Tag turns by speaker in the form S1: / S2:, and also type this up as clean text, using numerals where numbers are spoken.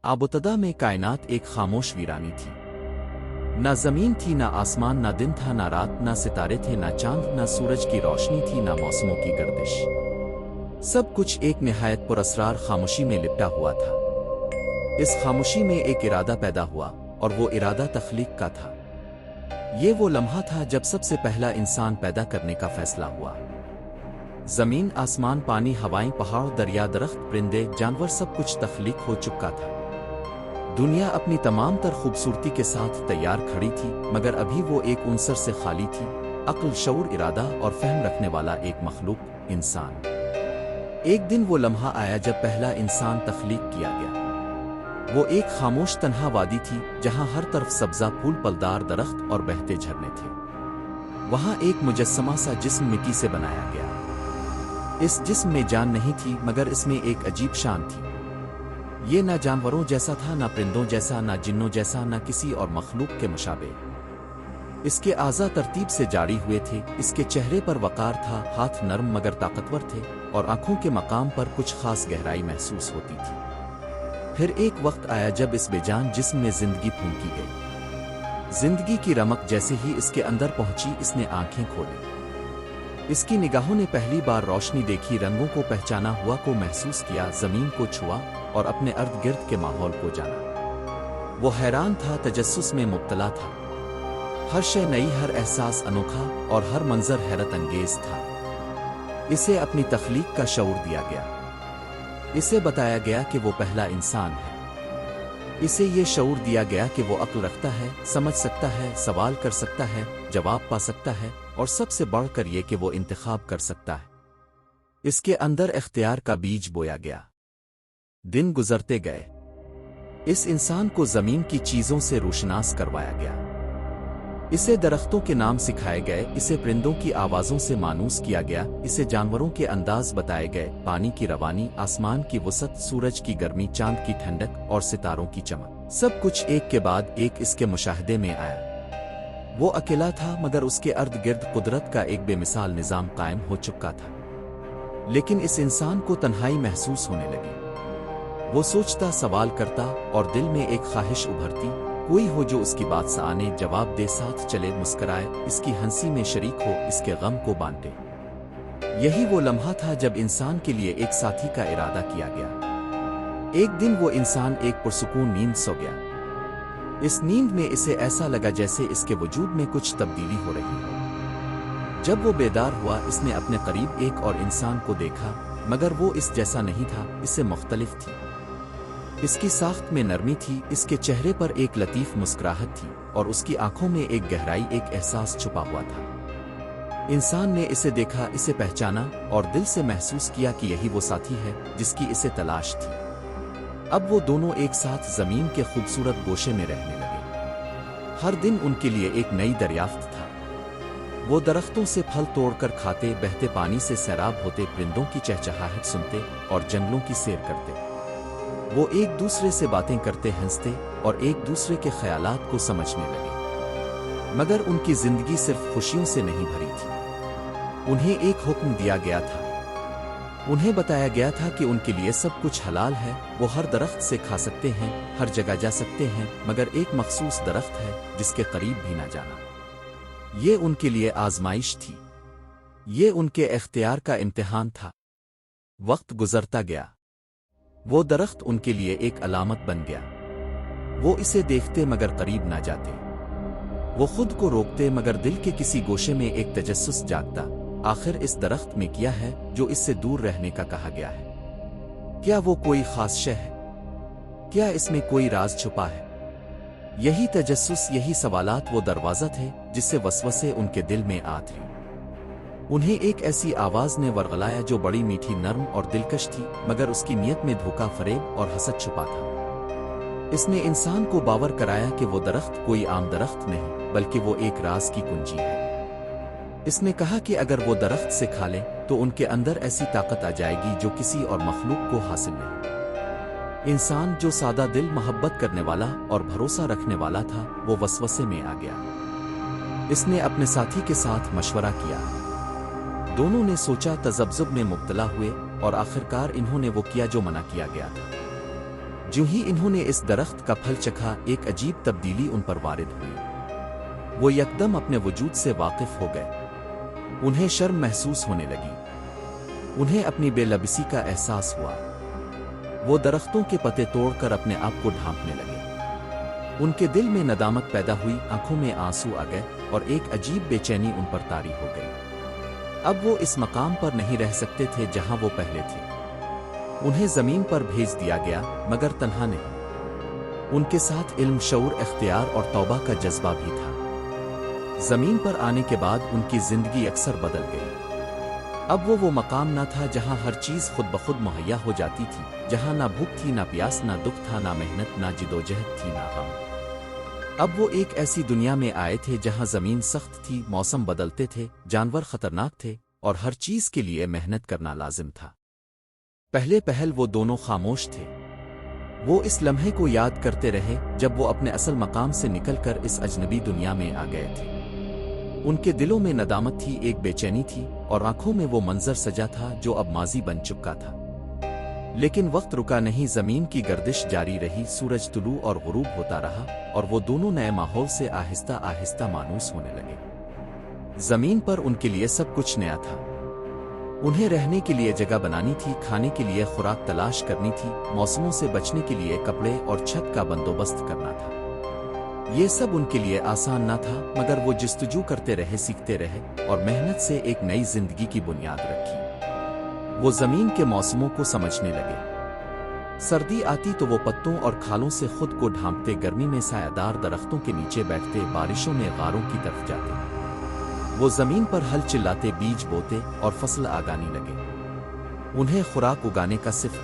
S1: आबुतदा में कायनात एक खामोश वीरानी थी। ना जमीन थी, ना आसमान, ना दिन था, ना रात, ना सितारे थे, ना चांद, ना सूरज की रोशनी थी, ना मौसमों की गर्दिश। सब कुछ एक निहायत पुरअसरार खामोशी में लिपटा हुआ था। इस खामोशी में एक इरादा पैदा हुआ और वो इरादा तख्लीक का था। ये वो लम्हा था जब सबसे पहला इंसान पैदा करने का फैसला हुआ। जमीन, आसमान, पानी, हवाएं, पहाड़, दरिया, दरख्त, परिंदे, जानवर, सब कुछ तख्लीक हो चुका था। दुनिया अपनी तमाम तर खूबसूरती के साथ तैयार खड़ी थी, मगर अभी वो एक उनसर से खाली थी, अक्ल, शऊर, इरादा और फहम रखने वाला एक मखलूक, इंसान। एक दिन वो लम्हा आया जब पहला इंसान तख्लीक किया गया। वो एक खामोश तन्हा वादी थी जहां हर तरफ सब्जा, फूल, पलदार दरख्त और बहते झरने थे। वहां एक मुजस्समा सा जिस्म मिट्टी से बनाया गया। इस जिस्म में जान नहीं थी, मगर इसमें एक अजीब शान थी। ये ना जानवरों जैसा था, ना परिंदों जैसा, ना जिन्नों जैसा, ना किसी और मखलूक के मुशाबे। इसके आज़ा तरतीब से जारी हुए थे, इसके चेहरे पर वकार था, हाथ नरम मगर ताकतवर थे और आंखों के मकाम पर कुछ खास गहराई महसूस होती थी। फिर एक वक्त आया जब इस बेजान जिस्म में जिंदगी फूंकी गई। जिंदगी की रमक जैसे ही इसके अंदर पहुंची, इसने आंखें खोली। इसकी निगाहों ने पहली बार रोशनी देखी, रंगों को पहचाना, हुआ को महसूस किया, जमीन को छुआ और अपने अर्द गिर्द के माहौल को जाना। वो हैरान था, तजस्सुस में मुब्तला था। हर शय नई, हर एहसास अनोखा और हर मंजर हैरत अंगेज था। इसे अपनी तख्लीक का शऊर दिया गया। इसे बताया गया कि वो पहला इंसान है। इसे ये शऊर दिया गया कि वो अक्ल रखता है, समझ सकता है, सवाल कर सकता है, जवाब पा सकता है और सबसे बढ़कर ये कि वो इंतखाब कर सकता है। इसके अंदर इख्तियार का बीज बोया गया। दिन गुजरते गए। इस इंसान को जमीन की चीजों से रोशनास करवाया गया। इसे दरख्तों के नाम सिखाए गए, इसे परिंदों की आवाजों से मानूस किया गया, इसे जानवरों के अंदाज बताए गए, पानी की रवानी, आसमान की वसत, सूरज की गर्मी, चांद की ठंडक और सितारों की चमक, सब कुछ एक के बाद एक इसके मुशाहदे में आया। वो अकेला था, मगर उसके अर्द गिर्द कुदरत का एक बेमिसाल निजाम कायम हो चुका था। लेकिन इस इंसान को तन्हाई महसूस होने लगी। वो सोचता, सवाल करता और दिल में एक ख्वाहिश उभरती, कोई हो जो उसकी बात साने, जवाब दे, साथ चले, मुस्कराए, इसकी हंसी में शरीक हो, इसके गम को बांटे। यही वो लम्हा था जब इंसान के लिए एक साथी का इरादा किया गया। एक दिन वो इंसान एक पुरसुकून नींद सो गया। इस नींद में इसे ऐसा लगा जैसे इसके वजूद में कुछ तब्दीली हो रही हो। जब वो बेदार हुआ, इसने अपने करीब एक और इंसान को देखा, मगर वो इस जैसा नहीं था, इससे मुख्तलिफ थी। इसकी साख्त में नरमी थी, इसके चेहरे पर एक लतीफ मुस्कुराहट थी और उसकी आंखों में एक गहराई, एक एहसास छुपा हुआ था। इंसान ने इसे देखा, इसे पहचाना और दिल से महसूस किया कि यही वो साथी है जिसकी इसे तलाश थी। अब वो दोनों एक साथ जमीन के खूबसूरत गोशे में रहने लगे। हर दिन उनके लिए एक नई दरियाफ्त था। वो दरख्तों से फल तोड़कर खाते, बहते पानी से सैराब होते, परिंदों की चहचहाहट सुनते और जंगलों की सैर करते। वो एक दूसरे से बातें करते, हंसते और एक दूसरे के ख्यालात को समझने लगे। मगर उनकी जिंदगी सिर्फ खुशियों से नहीं भरी थी। उन्हें एक हुक्म दिया गया था। उन्हें बताया गया था कि उनके लिए सब कुछ हलाल है, वो हर दरख्त से खा सकते हैं, हर जगह जा सकते हैं, मगर एक मखसूस दरख्त है जिसके करीब भी ना जाना। ये उनके लिए आजमाइश थी। ये उनके इख्तियार का इम्तिहान था। वक्त गुजरता गया। वो दरख्त उनके लिए एक अलामत बन गया। वो इसे देखते मगर करीब ना जाते। वो खुद को रोकते, मगर दिल के किसी गोशे में एक तजस्सुस जागता, आखिर इस दरख्त में क्या है जो इससे दूर रहने का कहा गया है? क्या वो कोई खास शय है? क्या इसमें कोई राज छुपा है? यही तजस्सुस, यही सवालात वो दरवाजा थे जिससे वसवसे उनके दिल में आते। उन्हें एक ऐसी आवाज ने वरगलाया जो बड़ी मीठी, नर्म और दिलकश थी, मगर उसकी नीयत में धोखा, फरेब और हसद छुपा था। इसने इंसान को बावर कराया कि वो दरख्त कोई आम दरख्त नहीं, बल्कि वो एक राज की कुंजी है। इसने कहा कि अगर वो दरख्त से खा ले तो उनके अंदर ऐसी ताकत आ जाएगी जो किसी और मखलूक को हासिल नहीं। इंसान, जो सादा दिल, मोहब्बत करने वाला और भरोसा रखने वाला था, वो वसवसे में आ गया। इसने अपने साथी के साथ मशवरा किया। दोनों ने सोचा, तजब्जुब में मुब्तला हुए और आखिरकार इन्होंने वो किया जो मना किया गया था। جو ہی انہوں نے اس درخت کا پھل چکھا ایک عجیب تبدیلی ان پر وارد ہوئی۔ وہ یکدم اپنے وجود سے واقف ہو گئے۔ انہیں شرم محسوس ہونے لگی۔ انہیں اپنی بے لبسی کا احساس ہوا۔ وہ درختوں کے پتے توڑ کر اپنے آپ کو ڈھانپنے لگے۔ ان کے دل میں ندامت پیدا ہوئی، آنکھوں میں آنسو آ گئے اور ایک عجیب بے چینی ان پر طاری ہو گئی۔ اب وہ اس مقام پر نہیں رہ سکتے تھے جہاں وہ پہلے تھے۔ انہیں زمین پر بھیج دیا گیا، مگر تنہا نہیں۔ ان کے ساتھ علم، شعور، اختیار اور توبہ کا جذبہ بھی تھا۔ زمین پر آنے کے بعد ان کی زندگی اکثر بدل گئی۔ اب وہ مقام نہ تھا جہاں ہر چیز خود بخود مہیا ہو جاتی تھی، جہاں نہ بھوک تھی، نہ پیاس، نہ دکھ تھا، نہ محنت، نہ جدوجہد تھی، نہ غم۔ اب وہ ایک ایسی دنیا میں آئے تھے جہاں زمین سخت تھی، موسم بدلتے تھے، جانور خطرناک تھے اور ہر چیز کے لیے محنت کرنا لازم تھا۔ پہلے پہل وہ دونوں خاموش تھے۔ وہ اس لمحے کو یاد کرتے رہے جب وہ اپنے اصل مقام سے نکل کر اس اجنبی دنیا میں آ گئے تھے۔ ان کے دلوں میں ندامت تھی، ایک بے چینی تھی اور آنکھوں میں وہ منظر سجا تھا جو اب ماضی بن چکا تھا۔ لیکن وقت رکا نہیں، زمین کی گردش جاری رہی، سورج طلوع اور غروب ہوتا رہا اور وہ دونوں نئے ماحول سے آہستہ آہستہ مانوس ہونے لگے۔ زمین پر ان کے لیے سب کچھ نیا تھا۔ انہیں رہنے کے لیے جگہ بنانی تھی، کھانے کے لیے خوراک تلاش کرنی تھی، موسموں سے بچنے کے لیے کپڑے اور چھت کا بندوبست کرنا تھا۔ یہ سب ان کے لیے آسان نہ تھا، مگر وہ جستجو کرتے رہے، سیکھتے رہے اور محنت سے ایک نئی زندگی کی بنیاد رکھی۔ وہ زمین کے موسموں کو سمجھنے لگے۔ سردی آتی تو وہ پتوں اور کھالوں سے خود کو ڈھانپتے، گرمی میں سایہ دار درختوں کے نیچے بیٹھتے، بارشوں میں غاروں کی طرف جاتے۔ وہ زمین پر ہل چلاتے، بیج بوتے اور فصل اگانے لگے۔ انہیں خوراک اگانے کا صرف